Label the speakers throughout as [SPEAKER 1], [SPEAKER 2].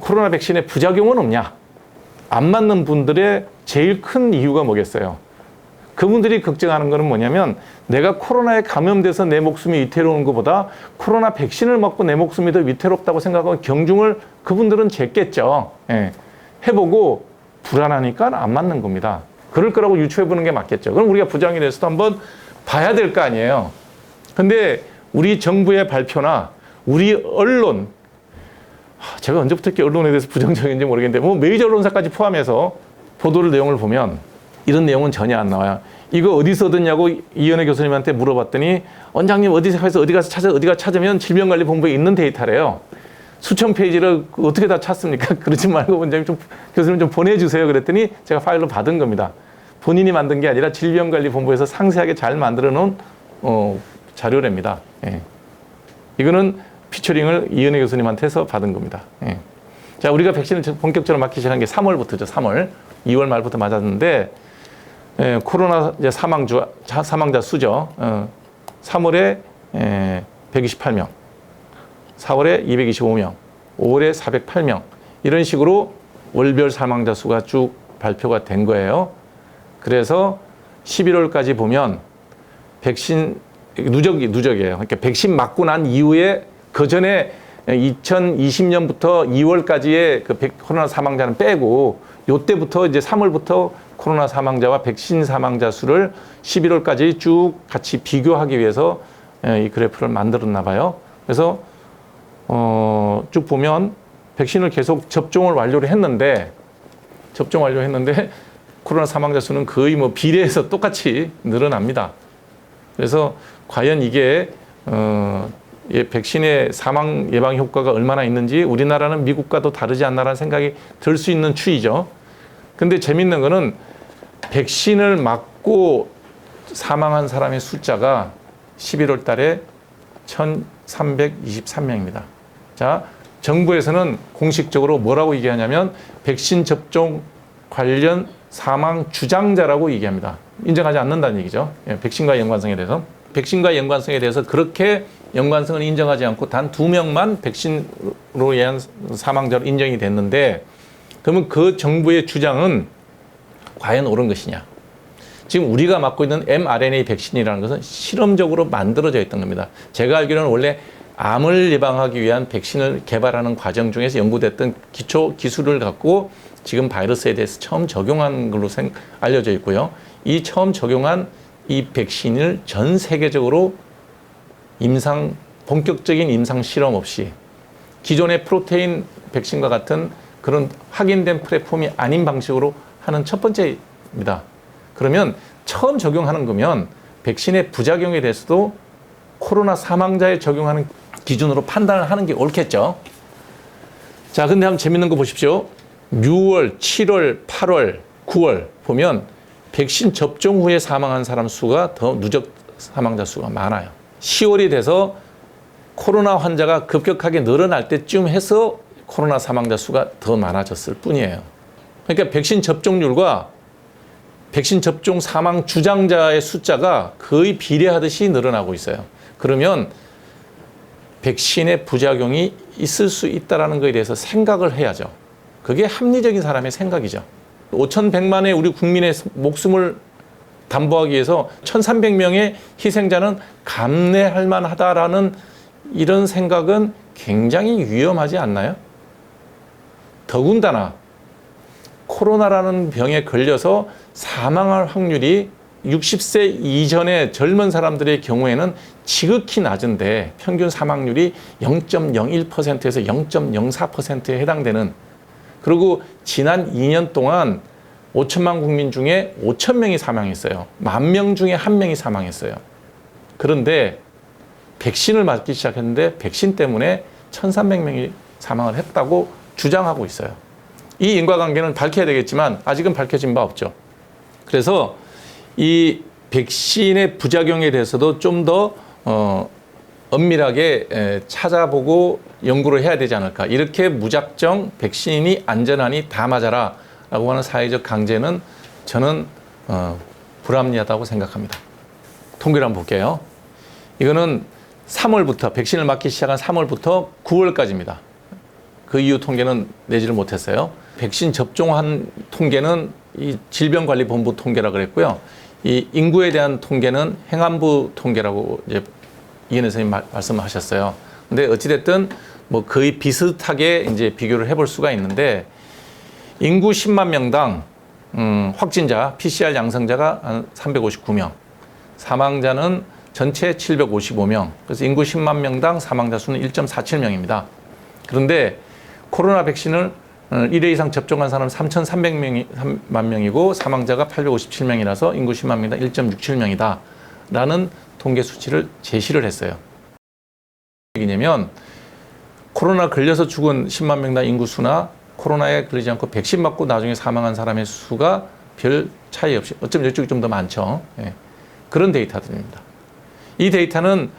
[SPEAKER 1] 코로나 백신의 부작용은 없냐? 안 맞는 분들의 제일 큰 이유가 뭐겠어요? 그분들이 걱정하는 거는 뭐냐면 내가 코로나에 감염돼서 내 목숨이 위태로운 것보다 코로나 백신을 맞고 내 목숨이 더 위태롭다고 생각하고 경중을 그분들은 쟀겠죠. 예. 해보고 불안하니까 안 맞는 겁니다. 그럴 거라고 유추해보는 게 맞겠죠. 그럼 우리가 부작용에 대해서도 한번 봐야 될 거 아니에요. 근데 우리 정부의 발표나 우리 언론, 제가 언제부터 이렇게 언론에 대해서 부정적인지 모르겠는데 뭐 메이저 언론사까지 포함해서 보도를 내용을 보면 이런 내용은 전혀 안 나와요. 이거 어디서 얻었냐고 이현애 교수님한테 물어봤더니 원장님 어디서 해서 어디가 찾으면 질병관리본부에 있는 데이터래요. 수천 페이지를 어떻게 다 찾습니까? 그러지 말고 원장님 교수님 좀 보내주세요. 그랬더니 제가 파일로 받은 겁니다. 본인이 만든 게 아니라 질병관리본부에서 상세하게 잘 만들어 놓은 자료랍니다. 예. 이거는 피처링을 이현애 교수님한테서 받은 겁니다. 예. 자, 우리가 백신을 본격적으로 맞기 시작한 게 3월부터죠. 3월. 2월 말부터 맞았는데 예, 코로나 이제 사망자 수죠. 3월에 128명, 4월에 225명, 5월에 408명 이런 식으로 월별 사망자 수가 쭉 발표가 된 거예요. 그래서 11월까지 보면 백신 누적이에요. 그러니까 백신 맞고 난 이후에 그 전에 2020년부터 2월까지의 그 코로나 사망자는 빼고 요때부터 이제 3월부터 코로나 사망자와 백신 사망자 수를 11월까지 쭉 같이 비교하기 위해서 이 그래프를 만들었나 봐요. 그래서 쭉 보면 백신을 계속 접종을 완료를 했는데 코로나 사망자 수는 거의 뭐 비례해서 똑같이 늘어납니다. 그래서 과연 이게 백신의 사망 예방 효과가 얼마나 있는지 우리나라는 미국과도 다르지 않나라는 생각이 들 수 있는 추이죠. 근데 재밌는 거는 백신을 맞고 사망한 사람의 숫자가 11월 달에 1,323명입니다. 자, 정부에서는 공식적으로 뭐라고 얘기하냐면 백신 접종 관련 사망 주장자라고 얘기합니다. 인정하지 않는다는 얘기죠. 백신과 연관성에 대해서. 백신과 연관성에 대해서 그렇게 연관성을 인정하지 않고 단 2명만 백신으로 의한 사망자로 인정이 됐는데 그러면 그 정부의 주장은 과연 옳은 것이냐. 지금 우리가 맞고 있는 mRNA 백신이라는 것은 실험적으로 만들어져 있던 겁니다. 제가 알기로는 원래 암을 예방하기 위한 백신을 개발하는 과정 중에서 연구됐던 기초 기술을 갖고 지금 바이러스에 대해서 처음 적용한 걸로 알려져 있고요. 이 처음 적용한 이 백신을 전 세계적으로 본격적인 임상 실험 없이 기존의 프로테인 백신과 같은 그런 확인된 플랫폼이 아닌 방식으로 하는 첫 번째입니다. 그러면 처음 적용하는 거면 백신의 부작용에 대해서도 코로나 사망자에 적용하는 기준으로 판단을 하는 게 옳겠죠. 자, 근데 한번 재밌는 거 보십시오. 6월, 7월, 8월, 9월 보면 백신 접종 후에 사망한 사람 수가 더 누적 사망자 수가 많아요. 10월이 돼서 코로나 환자가 급격하게 늘어날 때쯤 해서 코로나 사망자 수가 더 많아졌을 뿐이에요. 그러니까 백신 접종률과 백신 접종 사망 주장자의 숫자가 거의 비례하듯이 늘어나고 있어요. 그러면 백신의 부작용이 있을 수 있다는 것에 대해서 생각을 해야죠. 그게 합리적인 사람의 생각이죠. 5,100만의 우리 국민의 목숨을 담보하기 위해서 1,300명의 희생자는 감내할 만하다라는 이런 생각은 굉장히 위험하지 않나요? 더군다나 코로나라는 병에 걸려서 사망할 확률이 60세 이전의 젊은 사람들의 경우에는 지극히 낮은데 평균 사망률이 0.01%에서 0.04%에 해당되는, 그리고 지난 2년 동안 5천만 국민 중에 5천 명이 사망했어요. 10,000명 중에 1명이 사망했어요. 그런데 백신을 맞기 시작했는데 백신 때문에 1,300명이 사망을 했다고 주장하고 있어요. 이 인과관계는 밝혀야 되겠지만 아직은 밝혀진 바 없죠. 그래서 이 백신의 부작용에 대해서도 좀 더 엄밀하게 찾아보고 연구를 해야 되지 않을까. 이렇게 무작정 백신이 안전하니 다 맞아라 라고 하는 사회적 강제는 저는 불합리하다고 생각합니다. 통계를 한번 볼게요. 이거는 3월부터 백신을 맞기 시작한 3월부터 9월까지입니다. 그 이후 통계는 내지를 못했어요. 백신 접종한 통계는 이 질병관리본부 통계라 그랬고요. 이 인구에 대한 통계는 행안부 통계라고 이제 이현애 선생님 말씀하셨어요. 근데 어찌됐든 뭐 거의 비슷하게 이제 비교를 해볼 수가 있는데 인구 10만 명당 확진자, PCR 양성자가 한 359명, 사망자는 전체 755명. 그래서 인구 10만 명당 사망자 수는 1.47명입니다. 그런데 코로나 백신을 1회 이상 접종한 사람은 3,300만 명이고 사망자가 857명이라서 인구 10만 명당 1.67명이다. 라는 통계 수치를 제시를 했어요. 얘기냐면 코로나 걸려서 죽은 10만 명당 인구 수나 코로나에 걸리지 않고 백신 맞고 나중에 사망한 사람의 수가 별 차이 없이 어쩌면 이쪽이 좀 더 많죠. 예. 그런 데이터들입니다. 이 데이터는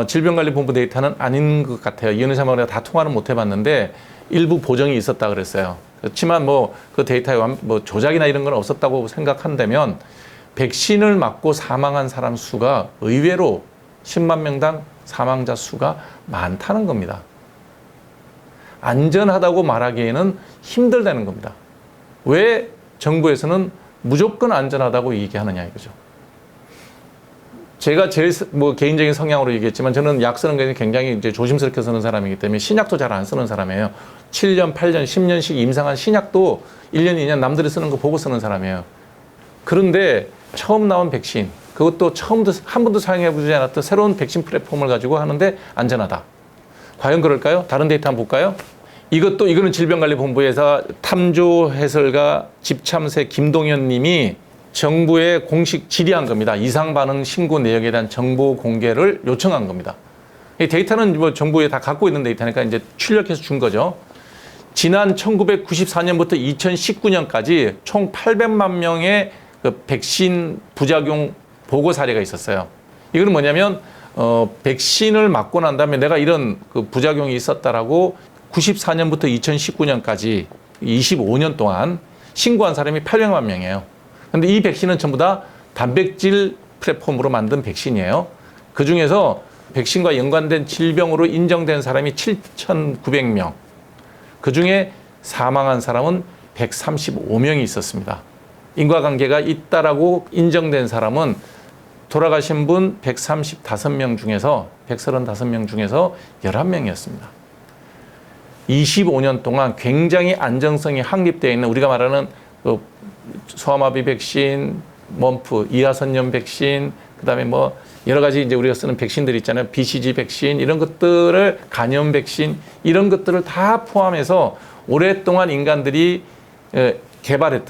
[SPEAKER 1] 질병관리본부 데이터는 아닌 것 같아요. 이현우 사무관과 다 통화는 못 해봤는데 일부 보정이 있었다 그랬어요. 그렇지만 뭐 그 데이터에 뭐 조작이나 이런 건 없었다고 생각한다면 백신을 맞고 사망한 사람 수가 의외로 10만 명당 사망자 수가 많다는 겁니다. 안전하다고 말하기에는 힘들다는 겁니다. 왜 정부에서는 무조건 안전하다고 얘기하느냐 이거죠. 제가 제일 뭐 개인적인 성향으로 얘기했지만 저는 약 쓰는 게 굉장히 이제 조심스럽게 쓰는 사람이기 때문에 신약도 잘 안 쓰는 사람이에요. 7년, 8년, 10년씩 임상한 신약도 1년, 2년 남들이 쓰는 거 보고 쓰는 사람이에요. 그런데 처음 나온 백신, 그것도 처음부터 한 번도 사용해보지 않았던 새로운 백신 플랫폼을 가지고 하는데 안전하다. 과연 그럴까요? 다른 데이터 한번 볼까요? 이거는 질병관리본부에서 탐조 해설가 집참새 김동현 님이 정부에 공식 질의한 겁니다. 이상 반응 신고 내역에 대한 정보 공개를 요청한 겁니다. 이 데이터는 뭐 정부에 다 갖고 있는 데이터니까 이제 출력해서 준 거죠. 지난 1994년부터 2019년까지 총 800만 명의 그 백신 부작용 보고 사례가 있었어요. 이건 뭐냐면 백신을 맞고 난 다음에 내가 이런 그 부작용이 있었다라고 94년부터 2019년까지 25년 동안 신고한 사람이 800만 명이에요. 근데 이 백신은 전부 다 단백질 플랫폼으로 만든 백신이에요. 그 중에서 백신과 연관된 질병으로 인정된 사람이 7,900명. 그 중에 사망한 사람은 135명이 있었습니다. 인과관계가 있다라고 인정된 사람은 돌아가신 분 135명 중에서 11명이었습니다. 25년 동안 굉장히 안정성이 확립되어 있는 우리가 말하는 그 소아마비 백신, 몸프, 이하선염 백신, 그다음에 뭐 여러 가지 이제 우리가 쓰는 백신들 있잖아요. BCG 백신 이런 것들을 간염 백신 이런 것들을 다 포함해서 오랫동안 인간들이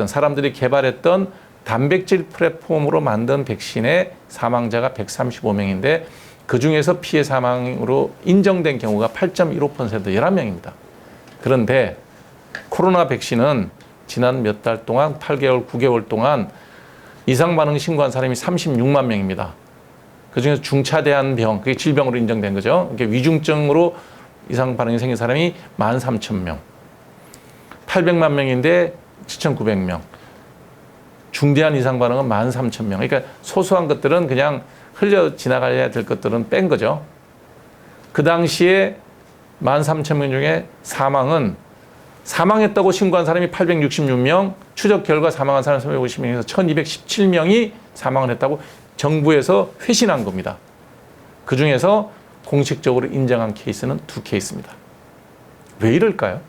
[SPEAKER 1] 사람들이 개발했던 단백질 플랫폼으로 만든 백신의 사망자가 135명인데 그중에서 피해 사망으로 인정된 경우가 8.15% 11명입니다. 그런데 코로나 백신은 지난 몇 달 동안 8개월, 9개월 동안 이상 반응 신고한 사람이 36만 명입니다. 그중에서 중차대한 병, 그게 질병으로 인정된 거죠. 이게 위중증으로 이상 반응이 생긴 사람이 13,000명. 800만 명인데 7,900명. 중대한 이상 반응은 13,000명. 그러니까 소소한 것들은 그냥 흘려 지나가야 될 것들은 뺀 거죠. 그 당시에 13,000명 중에 사망했다고 신고한 사람이 866명, 추적 결과 사망한 사람 350명에서 1,217명이 사망을 했다고 정부에서 회신한 겁니다. 그 중에서 공식적으로 인정한 케이스는 2케이스입니다. 왜 이럴까요?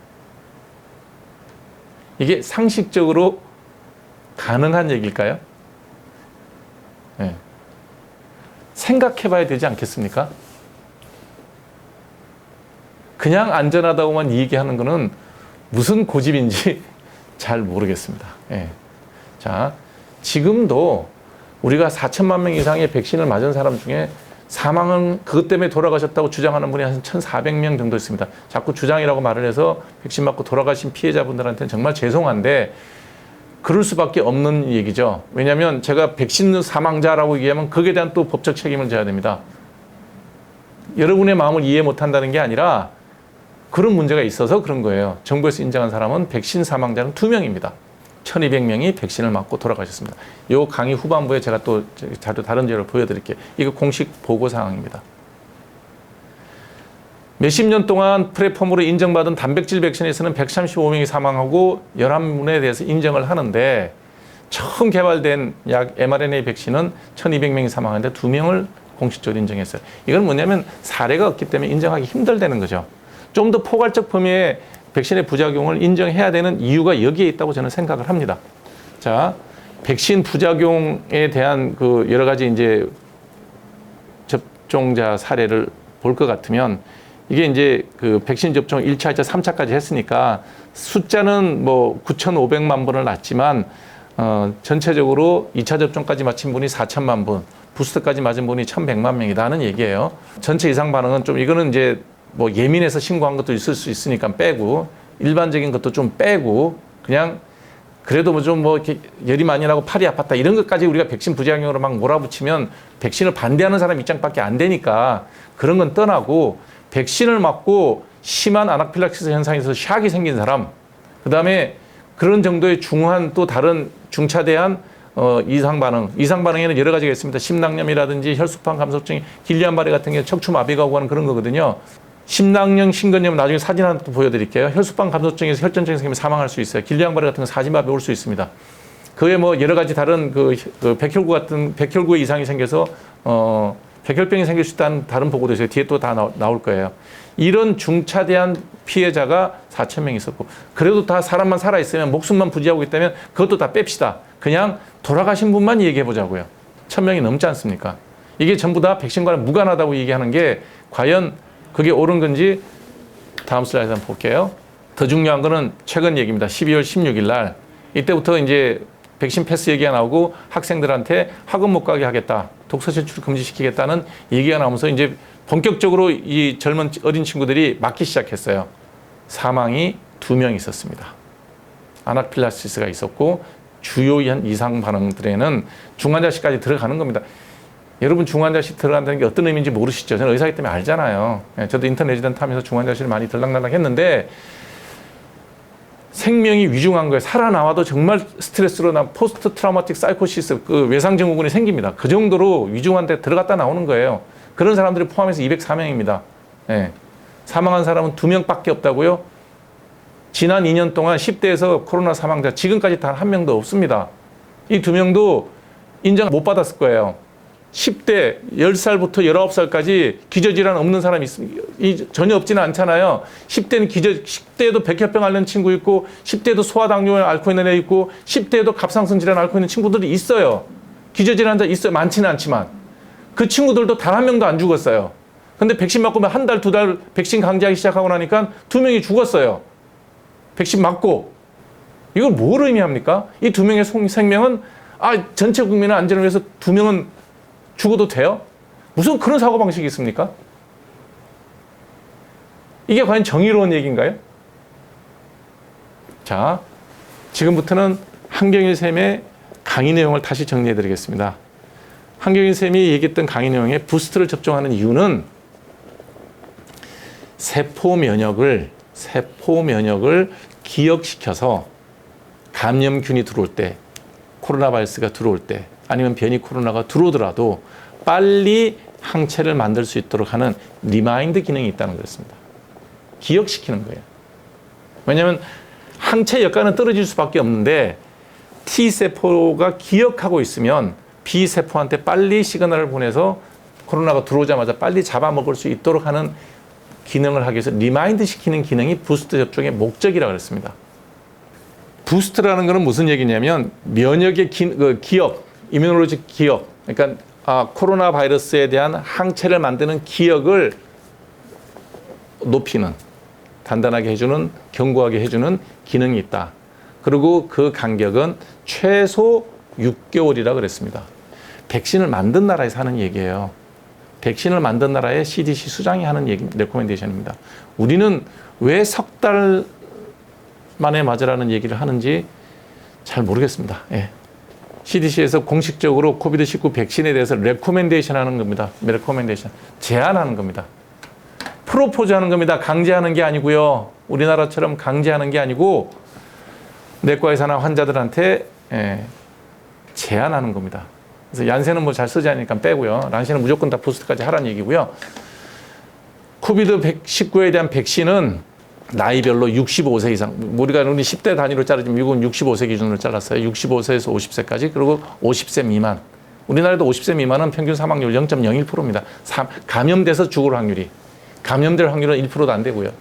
[SPEAKER 1] 이게 상식적으로 가능한 얘기일까요? 네. 생각해 봐야 되지 않겠습니까? 그냥 안전하다고만 얘기하는 거는 무슨 고집인지 잘 모르겠습니다. 네. 자, 지금도 우리가 4천만 명 이상의 백신을 맞은 사람 중에 사망은 그것 때문에 돌아가셨다고 주장하는 분이 한 1,400명 정도 있습니다. 자꾸 주장이라고 말을 해서 백신 맞고 돌아가신 피해자분들한테는 정말 죄송한데 그럴 수밖에 없는 얘기죠. 왜냐하면 제가 백신 사망자라고 얘기하면 거기에 대한 또 법적 책임을 져야 됩니다. 여러분의 마음을 이해 못한다는 게 아니라 그런 문제가 있어서 그런 거예요. 정부에서 인정한 사람은 백신 사망자는 2명입니다. 1,200명이 백신을 맞고 돌아가셨습니다. 이 강의 후반부에 제가 또 다른 자료를 보여드릴게요. 이거 공식 보고 사항입니다. 몇십 년 동안 프레폼으로 인정받은 단백질 백신에서는 135명이 사망하고 11분에 대해서 인정을 하는데 처음 개발된 약 mRNA 백신은 1200명이 사망하는데 2명을 공식적으로 인정했어요. 이건 뭐냐면 사례가 없기 때문에 인정하기 힘들다는 거죠. 좀 더 포괄적 범위의 백신의 부작용을 인정해야 되는 이유가 여기에 있다고 저는 생각을 합니다. 자, 백신 부작용에 대한 그 여러 가지 이제 접종자 사례를 볼 것 같으면 이게 이제 그 백신 접종 1차, 2차, 3차까지 했으니까 숫자는 뭐 9,500만 분을 낳았지만 전체적으로 2차 접종까지 마친 분이 4천만 분, 부스터까지 맞은 분이 1,100만 명이다는 얘기예요. 전체 이상 반응은 좀 이거는 이제 뭐 예민해서 신고한 것도 있을 수 있으니까 빼고 일반적인 것도 좀 빼고 그냥 그래도 뭐 좀 뭐 이렇게 열이 많이 나고 팔이 아팠다 이런 것까지 우리가 백신 부작용으로 막 몰아붙이면 백신을 반대하는 사람 입장밖에 안 되니까 그런 건 떠나고 백신을 맞고 심한 아나필락시스 현상에서 샥이 생긴 사람, 그 다음에 그런 정도의 중한 또 다른 중차대한 이상 반응에는 여러 가지가 있습니다. 심낭염이라든지 혈소판 감소증, 길리안바레 같은 게 척추마비가 오고 하는 그런 거거든요. 심낭염, 심근염 나중에 사진 하나 또 보여드릴게요. 혈소판 감소증에서 혈전증이 생기면 사망할 수 있어요. 길리안바레 같은 건 사지마비 올 수 있습니다. 그에 뭐 여러 가지 다른 그 백혈구 같은 백혈구의 이상이 생겨서 백혈병이 생길 수 있다는 다른 보고도 있어요. 뒤에 또 다 나올 거예요. 이런 중차대한 피해자가 4,000명 있었고 그래도 다 사람만 살아있으면 목숨만 부지하고 있다면 그것도 다 뺍시다. 그냥 돌아가신 분만 얘기해 보자고요. 1,000명이 넘지 않습니까? 이게 전부 다 백신과는 무관하다고 얘기하는 게 과연 그게 옳은 건지 다음 슬라이드 한번 볼게요. 더 중요한 거는 최근 얘기입니다. 12월 16일 날 이때부터 이제 백신 패스 얘기가 나오고 학생들한테 학원 못 가게 하겠다. 독서 제출 금지시키겠다는 얘기가 나오면서 이제 본격적으로 이 젊은 어린 친구들이 맞기 시작했어요. 사망이 2명 있었습니다. 아나필락시스가 있었고 주요한 이상 반응들에는 중환자실까지 들어가는 겁니다. 여러분 중환자실 들어간다는 게 어떤 의미인지 모르시죠? 저는 의사이기 때문에 알잖아요. 저도 인턴 레지던트 하면서 중환자실 많이 들락날락 했는데 생명이 위중한 거예요. 살아나와도 정말 스트레스로 난 포스트 트라우마틱 사이코시스 그 외상증후군이 생깁니다. 그 정도로 위중한 데 들어갔다 나오는 거예요. 그런 사람들이 포함해서 204명입니다. 네. 사망한 사람은 2명밖에 없다고요? 지난 2년 동안 10대에서 코로나 사망자 지금까지 단 1명도 없습니다. 이 2명도 인정 못 받았을 거예요. 10대 10살부터 19살까지 기저질환 없는 사람이 전혀 없지는 않잖아요. 10대는 10대에도 백혈병 앓는 친구 있고 10대에도 소아당뇨를 앓고 있는 애 있고 10대에도 갑상선 질환 앓고 있는 친구들이 있어요. 기저질환자 있어요. 많지는 않지만 그 친구들도 단 1명도 안 죽었어요. 근데 백신 맞고 한 달, 2달 백신 강제하기 시작하고 나니까 2명이 죽었어요. 백신 맞고. 이걸 뭘 의미합니까? 이 2명의 생명은 전체 국민의 안전을 위해서 2명은 죽어도 돼요? 무슨 그런 사고방식이 있습니까? 이게 과연 정의로운 얘기인가요? 자, 지금부터는 한경일 쌤의 강의 내용을 다시 정리해 드리겠습니다. 한경일 쌤이 얘기했던 강의 내용에 부스트를 접종하는 이유는 세포 면역을 기억시켜서 감염균이 들어올 때, 코로나 바이러스가 들어올 때, 아니면 변이 코로나가 들어오더라도 빨리 항체를 만들 수 있도록 하는 리마인드 기능이 있다는 거였습니다. 기억시키는 거예요. 왜냐하면 항체 역할은 떨어질 수밖에 없는데 T세포가 기억하고 있으면 B세포한테 빨리 시그널을 보내서 코로나가 들어오자마자 빨리 잡아먹을 수 있도록 하는 기능을 하기 위해서 리마인드 시키는 기능이 부스트 접종의 목적이라고 그랬습니다. 부스트라는 것은 무슨 얘기냐면 면역의 기억, 이뮤놀로지 기억, 그러니까 코로나 바이러스에 대한 항체를 만드는 기억을 높이는, 단단하게 해주는, 견고하게 해주는 기능이 있다. 그리고 그 간격은 최소 6개월이라고 그랬습니다. 백신을 만든 나라에서 하는 얘기예요. 백신을 만든 나라의 CDC 수장이 하는 얘기, 레코멘데이션입니다. 우리는 왜 석 달 만에 맞으라는 얘기를 하는지 잘 모르겠습니다. 예. CDC에서 공식적으로 코비드-19 백신에 대해서 레코멘데이션 하는 겁니다. 레코멘데이션. 제안하는 겁니다. 프로포즈 하는 겁니다. 강제하는 게 아니고요. 우리나라처럼 강제하는 게 아니고 내과 의사나 환자들한테 제안하는 겁니다. 그래서 얀센은 뭐 잘 쓰지 않으니까 빼고요. 란시는 무조건 다 부스트까지 하라는 얘기고요. 코비드-19에 대한 백신은 나이별로 65세 이상, 우리 10대 단위로 자르지만 미국은 65세 기준으로 잘랐어요. 65세에서 50세까지, 그리고 50세 미만. 우리나라도 50세 미만은 평균 사망률 0.01%입니다. 감염돼서 죽을 확률이. 감염될 확률은 1%도 안 되고요.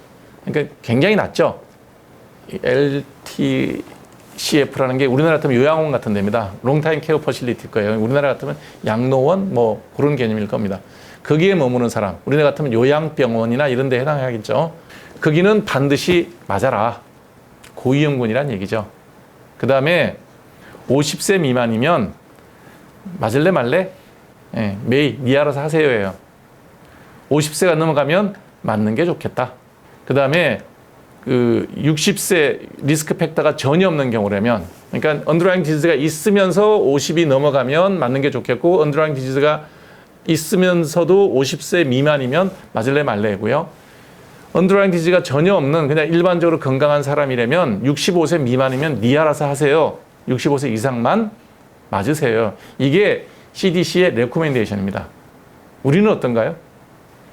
[SPEAKER 1] 그러니까 굉장히 낮죠. LTCF라는 게 우리나라 같으면 요양원 같은 데입니다. 롱타임 케어 퍼실리티일 거예요. 우리나라 같으면 양로원 뭐 그런 개념일 겁니다. 거기에 머무는 사람, 우리나라 같으면 요양병원이나 이런 데 해당하겠죠. 거기는 반드시 맞아라. 고위험군이란 얘기죠. 그 다음에 50세 미만이면 맞을래 말래? 예, 메이, 니 알아서 하세요예요. 50세가 넘어가면 맞는 게 좋겠다. 그 다음에 60세 리스크 팩터가 전혀 없는 경우라면, 그러니까 언더라잉 디지즈가 있으면서 50이 넘어가면 맞는 게 좋겠고, 언더라잉 디지즈가 있으면서도 50세 미만이면 맞을래 말래고요. 언더라잉 디지즈가 전혀 없는 그냥 일반적으로 건강한 사람이라면 65세 미만이면 니 알아서 하세요. 65세 이상만 맞으세요. 이게 CDC의 레코멘데이션입니다. 우리는 어떤가요?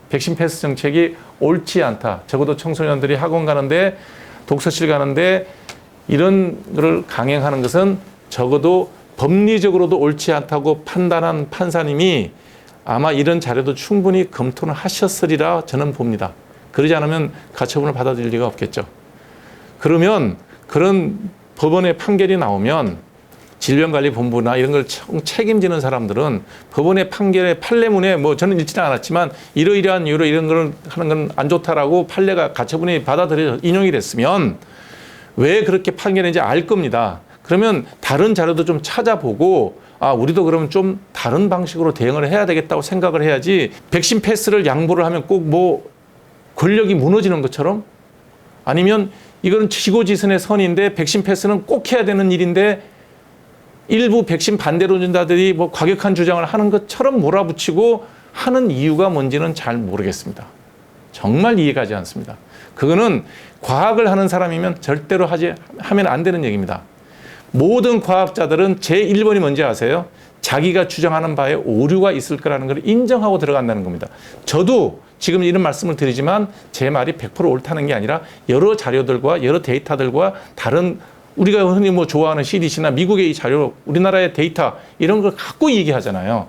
[SPEAKER 1] 백신 패스 정책이 옳지 않다. 적어도 청소년들이 학원 가는데, 독서실 가는데 이런 거를 강행하는 것은 적어도 법리적으로도 옳지 않다고 판단한 판사님이 아마 이런 자료도 충분히 검토는 하셨으리라 저는 봅니다. 그러지 않으면 가처분을 받아들일 리가 없겠죠. 그러면 그런 법원의 판결이 나오면 질병관리본부나 이런 걸 책임지는 사람들은 법원의 판결의 판례문에 뭐 저는 읽지는 않았지만 이러이러한 이유로 이런 걸 하는 건 안 좋다라고 판례가 가처분이 받아들여 인용이 됐으면 왜 그렇게 판결했는지 알 겁니다. 그러면 다른 자료도 좀 찾아보고 우리도 그러면 좀 다른 방식으로 대응을 해야 되겠다고 생각을 해야지, 백신 패스를 양보를 하면 꼭 뭐 권력이 무너지는 것처럼, 아니면 이거는 지고지선의 선인데 백신 패스는 꼭 해야 되는 일인데 일부 백신 반대론자들이 뭐 과격한 주장을 하는 것처럼 몰아붙이고 하는 이유가 뭔지는 잘 모르겠습니다. 정말 이해가지 않습니다. 그거는 과학을 하는 사람이면 절대로 하면 안 되는 얘기입니다. 모든 과학자들은 제1번이 뭔지 아세요? 자기가 주장하는 바에 오류가 있을 거라는 걸 인정하고 들어간다는 겁니다. 저도 지금 이런 말씀을 드리지만 제 말이 100% 옳다는 게 아니라 여러 자료들과 여러 데이터들과 다른 우리가 흔히 뭐 좋아하는 CDC나 미국의 이 자료, 우리나라의 데이터 이런 걸 갖고 얘기하잖아요.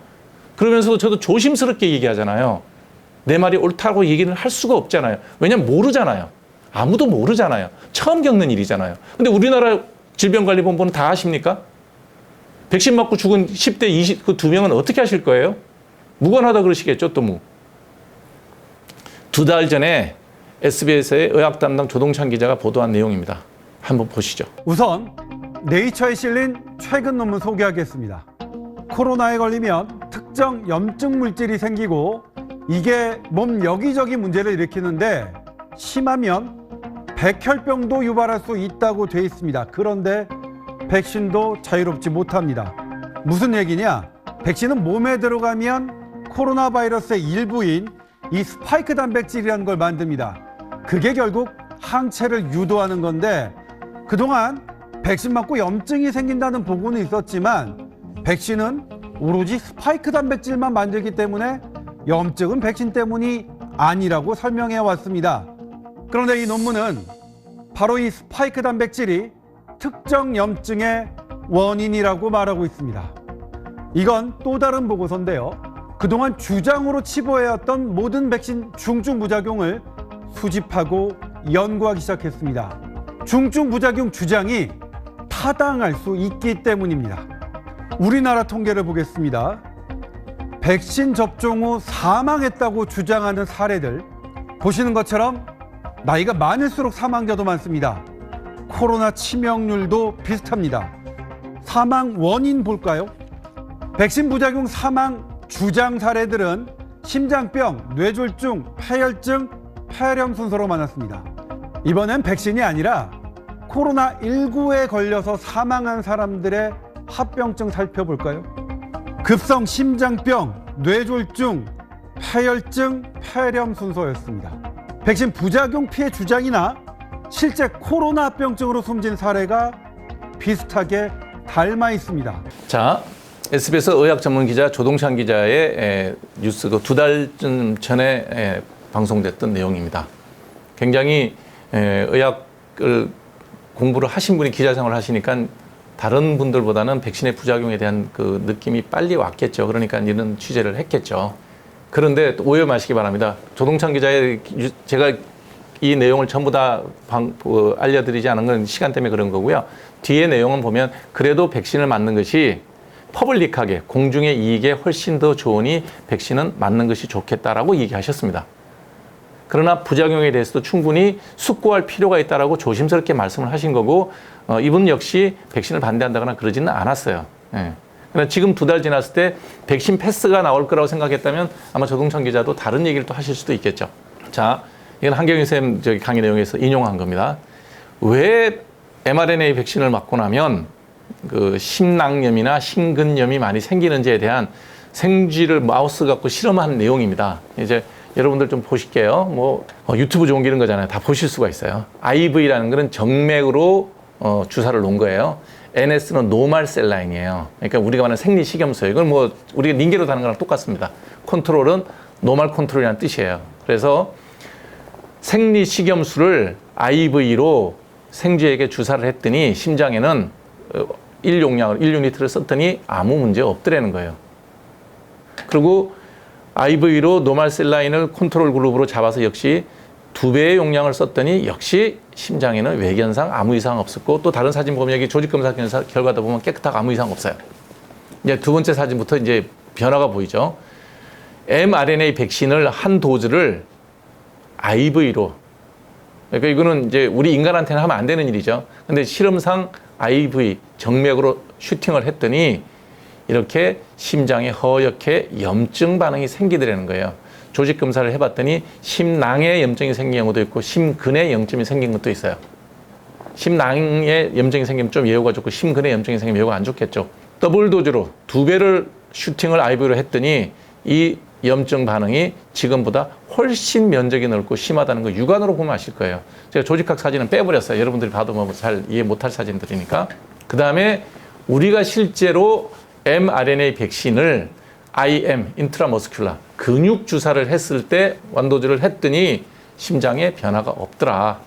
[SPEAKER 1] 그러면서도 저도 조심스럽게 얘기하잖아요. 내 말이 옳다고 얘기를 할 수가 없잖아요. 왜냐하면 모르잖아요. 아무도 모르잖아요. 처음 겪는 일이잖아요. 근데 우리나라 질병관리본부는 다 아십니까? 백신 맞고 죽은 10대, 20, 그 2명은 어떻게 하실 거예요? 무관하다 그러시겠죠, 또 뭐. 2달 전에 SBS의 의학 담당 조동찬 기자가 보도한 내용입니다. 한번 보시죠.
[SPEAKER 2] 우선 네이처에 실린 최근 논문 소개하겠습니다. 코로나에 걸리면 특정 염증 물질이 생기고 이게 몸 여기저기 문제를 일으키는데 심하면 백혈병도 유발할 수 있다고 돼 있습니다. 그런데 백신도 자유롭지 못합니다. 무슨 얘기냐? 백신은 몸에 들어가면 코로나 바이러스의 일부인 이 스파이크 단백질이라는 걸 만듭니다. 그게 결국 항체를 유도하는 건데, 그동안 백신 맞고 염증이 생긴다는 보고는 있었지만 백신은 오로지 스파이크 단백질만 만들기 때문에 염증은 백신 때문이 아니라고 설명해 왔습니다. 그런데 이 논문은 바로 이 스파이크 단백질이 특정 염증의 원인이라고 말하고 있습니다. 이건 또 다른 보고서인데요. 그동안 주장으로 치부해왔던 모든 백신 중증 부작용을 수집하고 연구하기 시작했습니다. 중증 부작용 주장이 타당할 수 있기 때문입니다. 우리나라 통계를 보겠습니다. 백신 접종 후 사망했다고 주장하는 사례들, 보시는 것처럼 나이가 많을수록 사망자도 많습니다. 코로나 치명률도 비슷합니다. 사망 원인 볼까요? 백신 부작용 사망 주장 사례들은 심장병, 뇌졸중, 폐혈증, 폐렴 순서로 많았습니다. 이번엔 백신이 아니라 코로나19에 걸려서 사망한 사람들의 합병증 살펴볼까요? 급성 심장병, 뇌졸중, 폐혈증, 폐렴 순서였습니다. 백신 부작용 피해 주장이나 실제 코로나 합병증으로 숨진 사례가 비슷하게 닮아 있습니다.
[SPEAKER 1] 자, SBS 의학 전문 기자 조동찬 기자의 뉴스, 그 2달 전에 방송됐던 내용입니다. 굉장히 의학을 공부를 하신 분이 기자 생활을 하시니까 다른 분들보다는 백신의 부작용에 대한 그 느낌이 빨리 왔겠죠. 그러니까 이런 취재를 했겠죠. 그런데 오해 마시기 바랍니다. 조동찬 기자의 제가 이 내용을 전부 다 알려드리지 않은 건 시간 때문에 그런 거고요. 뒤에 내용은 보면 그래도 백신을 맞는 것이 퍼블릭하게 공중의 이익에 훨씬 더 좋으니 백신은 맞는 것이 좋겠다라고 얘기하셨습니다. 그러나 부작용에 대해서도 충분히 숙고할 필요가 있다라고 조심스럽게 말씀을 하신 거고 이분 역시 백신을 반대한다거나 그러지는 않았어요. 예. 그러나 지금 2달 지났을 때 백신 패스가 나올 거라고 생각했다면 아마 조동찬 기자도 다른 얘기를 또 하실 수도 있겠죠. 자, 이건 한경희 쌤 저기 강의 내용에서 인용한 겁니다. 왜 mRNA 백신을 맞고 나면 그 심낭염이나 심근염이 많이 생기는지에 대한 생쥐를 마우스 갖고 실험한 내용입니다. 이제 여러분들 좀 보실게요. 뭐 유튜브 좋은 게 이런 거잖아요. 다 보실 수가 있어요. IV라는 거는 정맥으로 주사를 놓은 거예요. NS는 노멀 셀라인이에요. 그러니까 우리가 말하는 생리식염수예요. 이건 뭐 우리가 닌게로 다는 거랑 똑같습니다. 컨트롤은 노멀 컨트롤이라는 뜻이에요. 그래서 생리식염수를 IV로 생쥐에게 주사를 했더니 심장에는 1리터를 썼더니 아무 문제 없더라는 거예요. 그리고 IV로 노멀 셀라인을 컨트롤 그룹으로 잡아서 역시 2배의 용량을 썼더니 역시 심장에는 외견상 아무 이상 없었고 또 다른 사진 보면 여기 조직검사 결과도 보면 깨끗하고 아무 이상 없어요. 이제 두 번째 사진부터 이제 변화가 보이죠. mRNA 백신을 한 도즈를 IV로 그러니까 이거는 이제 우리 인간한테는 하면 안 되는 일이죠. 근데 실험상 IV 정맥으로 슈팅을 했더니 이렇게 심장에 허옇게 염증 반응이 생기더라는 거예요. 조직 검사를 해봤더니 심낭에 염증이 생긴 경우도 있고 심근에 염증이 생긴 것도 있어요. 심낭에 염증이 생기면 좀 예후가 좋고 심근에 염증이 생기면 예후가 안 좋겠죠. 더블 도즈로 2배를 슈팅을 IV로 했더니 이 염증 반응이 지금보다 훨씬 면적이 넓고 심하다는 거 육안으로 보면 아실 거예요. 제가 조직학 사진은 빼버렸어요. 여러분들이 봐도 뭐 잘 이해 못할 사진들이니까. 그 다음에 우리가 실제로 mRNA 백신을 IM, 인트라머스큘라, 근육 주사를 했을 때 완도주를 했더니 심장에 변화가 없더라.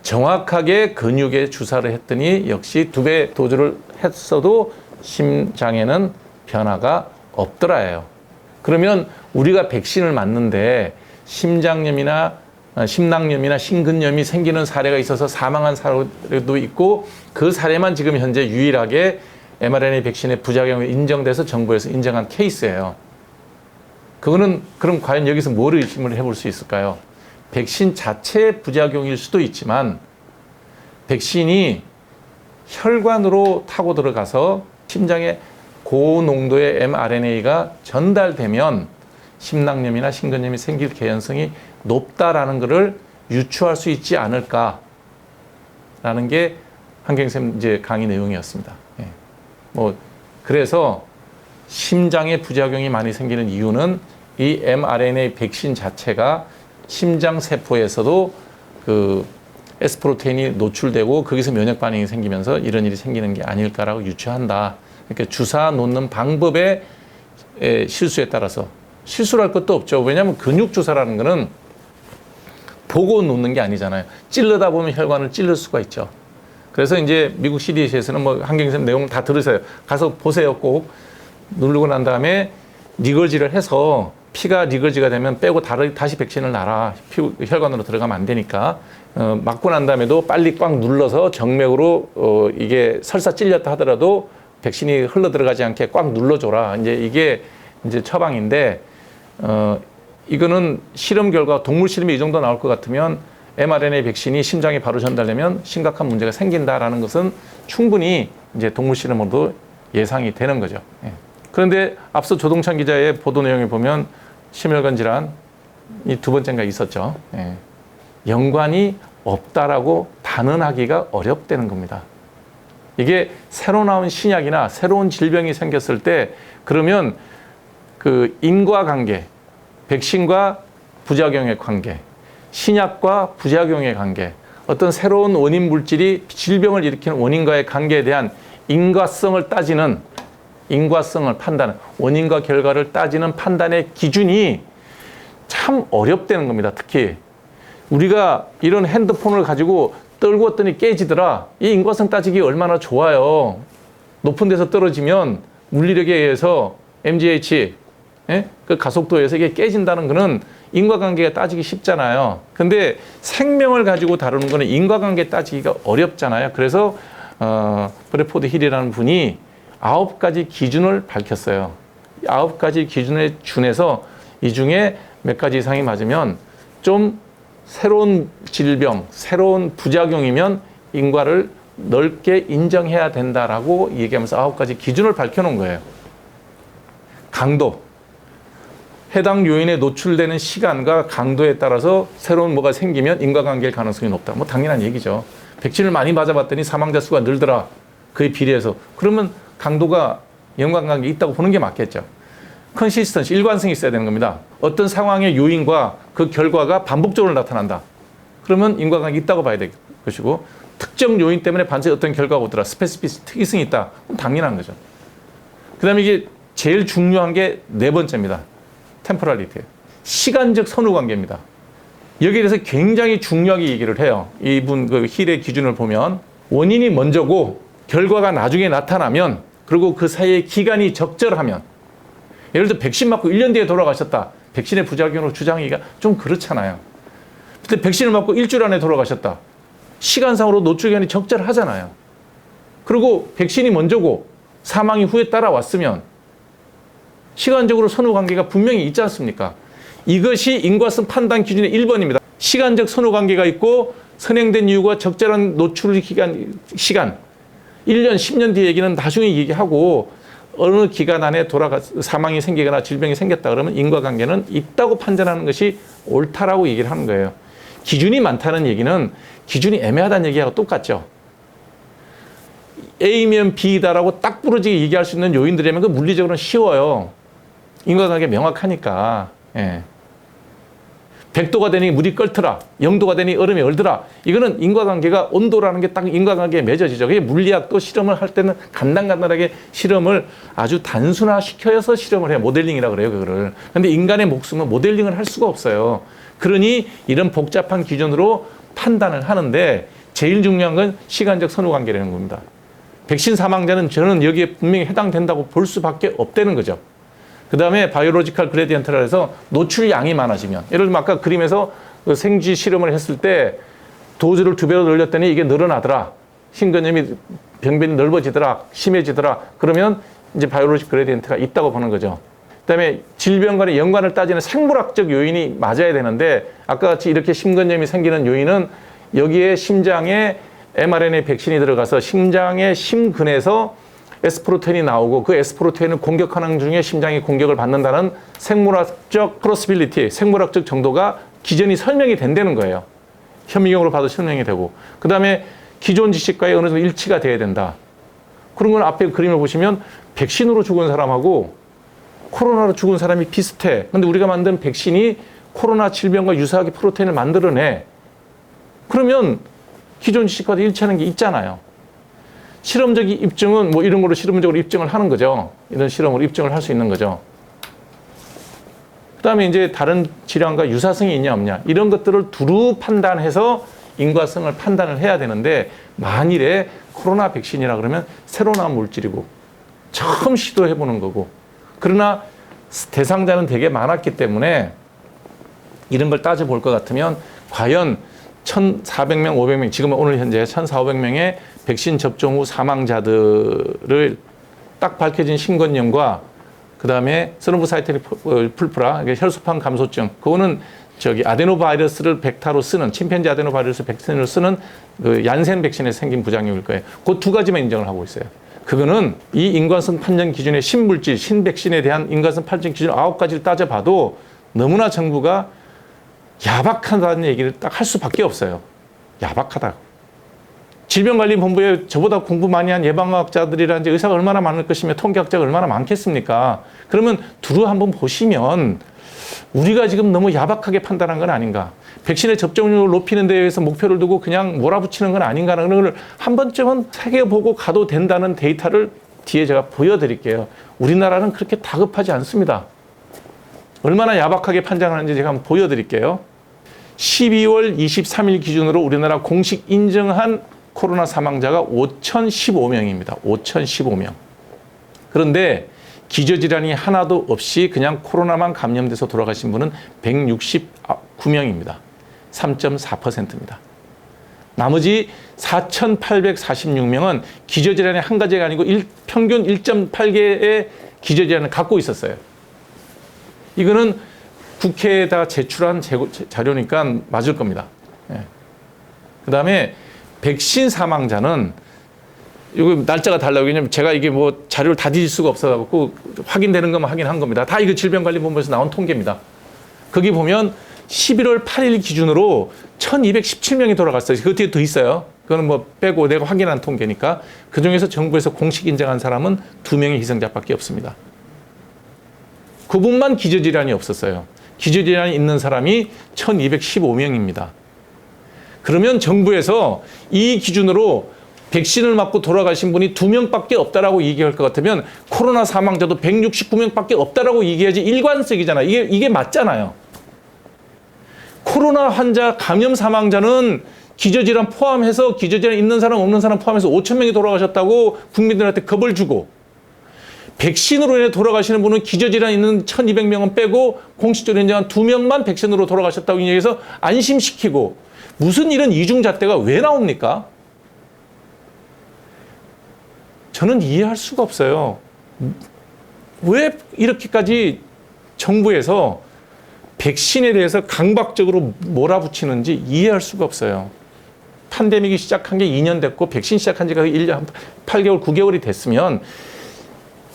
[SPEAKER 1] 정확하게 근육에 주사를 했더니 역시 2배 도주를 했어도 심장에는 변화가 없더라예요. 그러면 우리가 백신을 맞는데 심장염이나 심낭염이나 심근염이 생기는 사례가 있어서 사망한 사례도 있고 그 사례만 지금 현재 유일하게 mRNA 백신의 부작용이 인정돼서 정부에서 인정한 케이스예요. 그거는 그럼 과연 여기서 뭘 의심을 해볼 수 있을까요? 백신 자체의 부작용일 수도 있지만 백신이 혈관으로 타고 들어가서 심장에 고농도의 mRNA가 전달되면 심낭염이나 심근염이 생길 개연성이 높다라는 것을 유추할 수 있지 않을까라는 게 한경쌤 이제 강의 내용이었습니다. 예. 뭐 그래서 심장에 부작용이 많이 생기는 이유는 이 mRNA 백신 자체가 심장 세포에서도 그 S 프로테인이 노출되고 거기서 면역 반응이 생기면서 이런 일이 생기는 게 아닐까라고 유추한다. 그러니까 주사 놓는 방법의 실수에 따라서 실수를 할 것도 없죠. 왜냐하면 근육 주사라는 거는 보고 놓는 게 아니잖아요. 찔르다 보면 혈관을 찔릴 수가 있죠. 그래서 이제 미국 CDC에서는 뭐 한경쌤 내용 다 들으세요. 가서 보세요. 꼭 누르고 난 다음에 리거지를 해서 피가 리거지가 되면 빼고 다시 백신을 놔라. 혈관으로 들어가면 안 되니까. 맞고 난 다음에도 빨리 꽉 눌러서 정맥으로 이게 설사 찔렸다 하더라도 백신이 흘러 들어가지 않게 꽉 눌러줘라. 이제 이게 이제 처방인데, 이거는 실험 결과, 동물 실험이 이 정도 나올 것 같으면 mRNA 백신이 심장에 바로 전달되면 심각한 문제가 생긴다라는 것은 충분히 이제 동물 실험으로도 예상이 되는 거죠. 예. 그런데 앞서 조동찬 기자의 보도 내용에 보면 심혈관 질환이 두 번째인가 있었죠. 예. 연관이 없다라고 단언하기가 어렵다는 겁니다. 이게 새로 나온 신약이나 새로운 질병이 생겼을 때 그러면 그 인과관계, 백신과 부작용의 관계, 신약과 부작용의 관계, 어떤 새로운 원인 물질이 질병을 일으키는 원인과의 관계에 대한 인과성을 따지는, 인과성을 판단하는, 원인과 결과를 따지는 판단의 기준이 참 어렵다는 겁니다. 특히 우리가 이런 핸드폰을 가지고 떨고 왔더니 깨지더라. 이 인과성 따지기 얼마나 좋아요. 높은 데서 떨어지면 물리력에 의해서 MGH, 그 가속도에 의해서 이게 깨진다는 거는 인과관계가 따지기 쉽잖아요. 근데 생명을 가지고 다루는 거는 인과관계 따지기가 어렵잖아요. 그래서 브래포드 힐이라는 분이 9가지 기준을 밝혔어요. 9가지 기준에 준해서 이 중에 몇 가지 이상이 맞으면 좀 새로운 질병, 새로운 부작용이면 인과를 넓게 인정해야 된다라고 얘기하면서 9가지 기준을 밝혀놓은 거예요. 강도, 해당 요인에 노출되는 시간과 강도에 따라서 새로운 뭐가 생기면 인과관계일 가능성이 높다. 뭐 당연한 얘기죠. 백신을 많이 맞아봤더니 사망자 수가 늘더라. 그에 비례해서. 그러면 강도가 연관관계 있다고 보는 게 맞겠죠. 컨시스턴시, 일관성이 있어야 되는 겁니다. 어떤 상황의 요인과 그 결과가 반복적으로 나타난다. 그러면 인과관계 있다고 봐야 될 것이고, 특정 요인 때문에 반드시 어떤 결과가 오더라. 스페시피시, 특이성이 있다. 그럼 당연한 거죠. 그 다음에 이게 제일 중요한 게 네 번째입니다. 템포럴리티. 시간적 선후관계입니다. 여기에 대해서 굉장히 중요하게 얘기를 해요. 이분 그 힐의 기준을 보면 원인이 먼저고 결과가 나중에 나타나면, 그리고 그 사이에 기간이 적절하면, 예를 들어 백신 맞고 1년 뒤에 돌아가셨다. 백신의 부작용으로 주장하기가 좀 그렇잖아요. 근데 백신을 맞고 일주일 안에 돌아가셨다. 시간상으로 노출 기간이 적절하잖아요. 그리고 백신이 먼저고 사망이 후에 따라왔으면 시간적으로 선후관계가 분명히 있지 않습니까? 이것이 인과성 판단 기준의 1번입니다. 시간적 선후관계가 있고 선행된 이유가 적절한 노출 기간, 시간. 1년, 10년 뒤 얘기는 나중에 얘기하고, 어느 기간 안에 사망이 생기거나 질병이 생겼다 그러면 인과관계는 있다고 판단하는 것이 옳다라고 얘기를 하는 거예요. 기준이 많다는 얘기는 기준이 애매하다는 얘기하고 똑같죠. A면 B다라고 딱 부러지게 얘기할 수 있는 요인들이면 그 물리적으로는 쉬워요. 인과관계 명확하니까. 예. 100도가 되니 물이 끓더라. 0도가 되니 얼음이 얼더라. 이거는 인과관계가, 온도라는 게 딱 인과관계에 맺어지죠. 그게 물리학도 실험을 할 때는 간단하게 실험을 아주 단순화시켜서 실험을 해요. 모델링이라고 그래요, 그거를. 근데 인간의 목숨은 모델링을 할 수가 없어요. 그러니 이런 복잡한 기준으로 판단을 하는데 제일 중요한 건 시간적 선후관계라는 겁니다. 백신 사망자는 저는 여기에 분명히 해당된다고 볼 수밖에 없다는 거죠. 그 다음에 바이오로지컬 그레디언트라 해서 노출량이 많아지면, 예를 들면 아까 그림에서 그 생쥐 실험을 했을 때 도즈를 2배로 늘렸더니 이게 늘어나더라. 심근염이 병변이 넓어지더라. 심해지더라. 그러면 이제 바이오로지컬 그레디언트가 있다고 보는 거죠. 그 다음에 질병 간의 연관을 따지는 생물학적 요인이 맞아야 되는데, 아까 같이 이렇게 심근염이 생기는 요인은 여기에 심장에 mRNA 백신이 들어가서 심장의 심근에서 S프로테인이 나오고, 그 S프로테인을 공격하는 중에 심장이 공격을 받는다는 생물학적 프로스빌리티, 생물학적 정도가 기전이 설명이 된다는 거예요. 현미경으로 봐도 설명이 되고, 그 다음에 기존 지식과의 어느 정도 일치가 돼야 된다. 그런 건 앞에 그림을 보시면 백신으로 죽은 사람하고 코로나로 죽은 사람이 비슷해. 근데 우리가 만든 백신이 코로나 질병과 유사하게 프로테인을 만들어내. 그러면 기존 지식과도 일치하는 게 있잖아요. 실험적 입증은 뭐 이런 걸로 실험적으로 입증을 하는 거죠. 이런 실험으로 입증을 할 수 있는 거죠. 그 다음에 이제 다른 질환과 유사성이 있냐 없냐, 이런 것들을 두루 판단해서 인과성을 판단을 해야 되는데, 만일에 코로나 백신이라 그러면 새로 나온 물질이고 처음 시도해보는 거고, 그러나 대상자는 되게 많았기 때문에 이런 걸 따져볼 것 같으면 과연 1,400명, 500명, 지금 오늘 현재 1,400명의 백신 접종 후 사망자들을 딱 밝혀진 심근염과 그 다음에 스럼보사이트릭 풀프라, 혈소판 감소증, 그거는 아데노바이러스를 벡터로 쓰는, 침팬지 아데노바이러스 백신으로 쓰는 그 얀센 백신에서 생긴 부작용일 거예요. 그 두 가지만 인정을 하고 있어요. 그거는 이 인과성 판정 기준의 신물질, 신백신에 대한 인과성 판정 기준 9가지를 따져봐도 너무나 정부가 야박하다는 얘기를 딱 할 수밖에 없어요. 야박하다고. 질병관리본부에 저보다 공부 많이 한 예방학자들이라든지 의사가 얼마나 많을 것이며 통계학자가 얼마나 많겠습니까? 그러면 두루 한번 보시면 우리가 지금 너무 야박하게 판단한 건 아닌가. 백신의 접종률을 높이는 데 대해서 목표를 두고 그냥 몰아붙이는 건 아닌가라는 걸 한 번쯤은 새겨보고 가도 된다는 데이터를 뒤에 제가 보여드릴게요. 우리나라는 그렇게 다급하지 않습니다. 얼마나 야박하게 판단하는지 제가 한번 보여드릴게요. 12월 23일 기준으로 우리나라 공식 인정한 코로나 사망자가 5,015명입니다. 5,015명. 그런데 기저질환이 하나도 없이 그냥 코로나만 감염돼서 돌아가신 분은 169명입니다. 3.4%입니다. 나머지 4,846명은 기저질환이 한 가지가 아니고 평균 1.8개의 기저질환을 갖고 있었어요. 이거는 국회에다 제출한 자료니까 맞을 겁니다. 예. 그 다음에 백신 사망자는 이거 날짜가 달라고, 왜냐면 제가 이게 뭐 자료를 다 뒤질 수가 없어갖고 확인되는 것만 확인한 겁니다. 다 이거 질병관리본부에서 나온 통계입니다. 거기 보면 11월 8일 기준으로 1,217명이 돌아갔어요. 그 뒤에 더 있어요. 그거는 뭐 빼고 내가 확인한 통계니까. 그 중에서 정부에서 공식 인정한 사람은 2명의 희생자밖에 없습니다. 그분만 기저질환이 없었어요. 기저질환이 있는 사람이 1,215명입니다. 그러면 정부에서 이 기준으로 백신을 맞고 돌아가신 분이 2명밖에 없다라고 얘기할 것 같으면 코로나 사망자도 169명밖에 없다라고 얘기해야지 일관성이잖아요. 이게 맞잖아요. 코로나 환자 감염 사망자는 기저질환 포함해서 기저질환 있는 사람 없는 사람 포함해서 5,000명이 돌아가셨다고 국민들한테 겁을 주고, 백신으로 인해 돌아가시는 분은 기저질환 있는 1,200명은 빼고 공식적으로 인정한 2명만 백신으로 돌아가셨다고 얘기해서 안심시키고, 무슨 이런 이중잣대가 왜 나옵니까? 저는 이해할 수가 없어요. 왜 이렇게까지 정부에서 백신에 대해서 강박적으로 몰아붙이는지 이해할 수가 없어요. 팬데믹이 시작한 게 2년 됐고 백신 시작한 지가 1년 8개월, 9개월이 됐으면,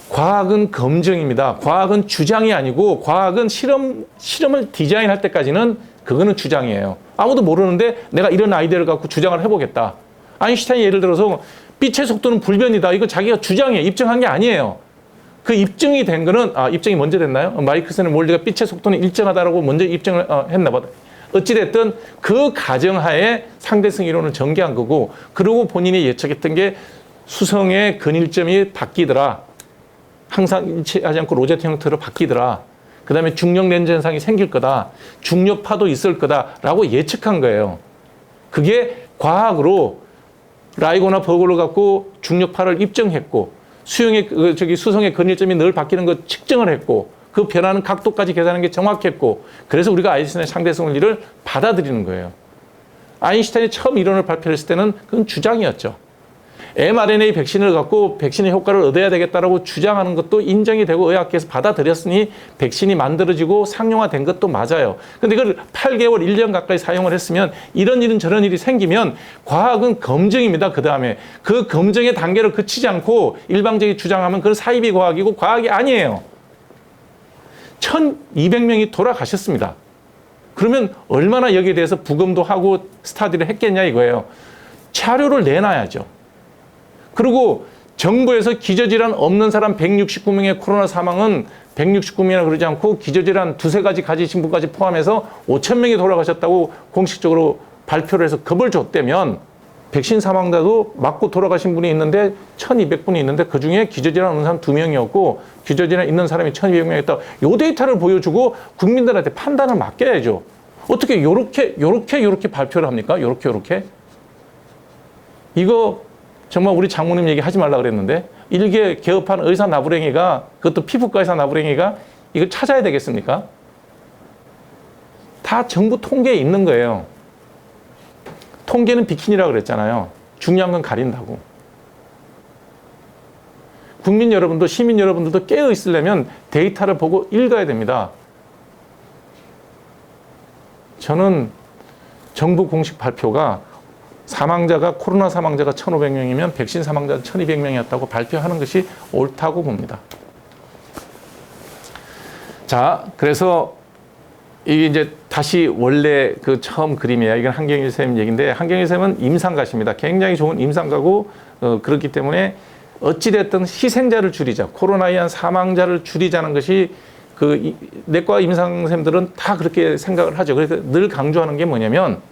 [SPEAKER 1] 과학은 검증입니다. 과학은 주장이 아니고, 과학은 실험을 디자인할 때까지는 그거는 주장이에요. 아무도 모르는데 내가 이런 아이디어를 갖고 주장을 해보겠다. 아인슈타인이 예를 들어서 빛의 속도는 불변이다. 이거 자기가 주장해. 입증한 게 아니에요. 그 입증이 된 거는, 입증이 먼저 됐나요? 마이클슨 몰리가 빛의 속도는 일정하다라고 먼저 입증을 했나 보다. 어찌됐든 그 가정하에 상대성 이론을 전개한 거고, 그리고 본인이 예측했던 게 수성의 근일점이 바뀌더라. 항상 일치하지 않고 로제트 형태로 바뀌더라. 그 다음에 중력 렌즈 현상이 생길 거다. 중력파도 있을 거다라고 예측한 거예요. 그게 과학으로 라이고나 버글을 갖고 중력파를 입증했고, 수성의 근일점이 늘 바뀌는 거 측정을 했고, 그 변하는 각도까지 계산하는 게 정확했고, 그래서 우리가 아인슈타인의 상대성 원리를 받아들이는 거예요. 아인슈타인이 처음 이론을 발표했을 때는 그건 주장이었죠. mRNA 백신을 갖고 백신의 효과를 얻어야 되겠다라고 주장하는 것도 인정이 되고 의학계에서 받아들였으니 백신이 만들어지고 상용화된 것도 맞아요. 근데 그걸 8개월, 1년 가까이 사용을 했으면 이런 일은 저런 일이 생기면 과학은 검증입니다. 그 다음에 그 검증의 단계를 그치지 않고 일방적인 주장하면 그건 사이비 과학이고 과학이 아니에요. 1,200명이 돌아가셨습니다. 그러면 얼마나 여기에 대해서 부검도 하고 스타디를 했겠냐 이거예요. 자료를 내놔야죠. 그리고 정부에서 기저질환 없는 사람 169명의 코로나 사망은 169명이나 그러지 않고 기저질환 두세 가지 가지신 분까지 포함해서 5,000명이 돌아가셨다고 공식적으로 발표를 해서 겁을 줬다면, 백신 사망자도 맞고 돌아가신 분이 있는데 1,200분이 있는데 그중에 기저질환 없는 사람 2명이었고 기저질환 있는 사람이 1,200명이었다. 이 데이터를 보여주고 국민들한테 판단을 맡겨야죠. 어떻게 요렇게 발표를 합니까? 요렇게? 이거 정말 우리 장모님 얘기 하지 말라 그랬는데, 일개 개업한 의사 나부랭이가, 그것도 피부과 의사 나부랭이가 이걸 찾아야 되겠습니까? 다 정부 통계에 있는 거예요. 통계는 비키니라고 그랬잖아요. 중요한 건 가린다고. 국민 여러분도, 시민 여러분들도 깨어 있으려면 데이터를 보고 읽어야 됩니다. 저는 정부 공식 발표가 코로나 사망자가 1,500명이면 백신 사망자가 1,200명이었다고 발표하는 것이 옳다고 봅니다. 자, 그래서 이게 이제 다시 원래 그 처음 그림이에요. 이건 한경일 쌤 얘기인데, 한경일 쌤은 임상가십니다. 굉장히 좋은 임상가고, 그렇기 때문에 어찌됐든 희생자를 줄이자, 코로나에 의한 사망자를 줄이자는 것이 그 내과 임상쌤들은 다 그렇게 생각을 하죠. 그래서 늘 강조하는 게 뭐냐면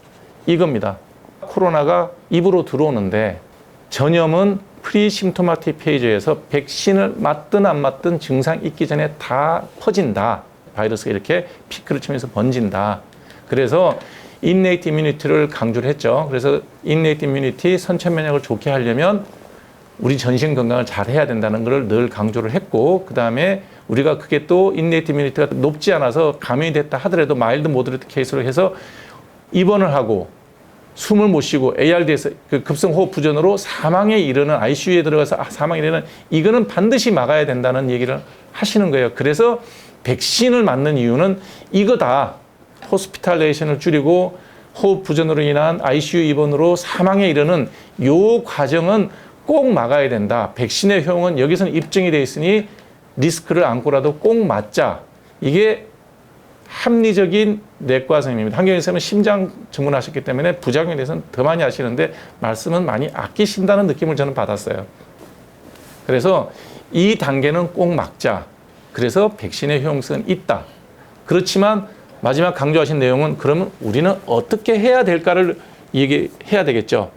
[SPEAKER 1] 이겁니다. 코로나가 입으로 들어오는데 전염은 프리심토마틱 페이지에서 백신을 맞든 안 맞든 증상 있기 전에 다 퍼진다. 바이러스가 이렇게 피크를 치면서 번진다. 그래서 인네이트 이뮤니티를 강조를 했죠. 그래서 인네이트 이뮤니티, 선천 면역을 좋게 하려면 우리 전신 건강을 잘 해야 된다는 걸 늘 강조를 했고, 그 다음에 우리가 그게 또 인네이트 이뮤니티가 높지 않아서 감염이 됐다 하더라도 마일드 모더레이트 케이스로 해서 입원을 하고 숨을 못 쉬고 ARDS 그 급성호흡 부전으로 사망에 이르는 ICU에 들어가서 사망에 이르는 이거는 반드시 막아야 된다는 얘기를 하시는 거예요. 그래서 백신을 맞는 이유는 이거다. 호스피탈레이션을 줄이고 호흡 부전으로 인한 ICU 입원으로 사망에 이르는 요 과정은 꼭 막아야 된다. 백신의 효용은 여기서는 입증이 돼 있으니 리스크를 안고라도 꼭 맞자. 이게 합리적인 내과 선생님입니다. 한경희 선생님은 심장 전문하셨기 때문에 부작용에 대해서는 더 많이 아시는데 말씀은 많이 아끼신다는 느낌을 저는 받았어요. 그래서 이 단계는 꼭 막자. 그래서 백신의 효용성은 있다. 그렇지만 마지막 강조하신 내용은 그러면 우리는 어떻게 해야 될까를 얘기해야 되겠죠.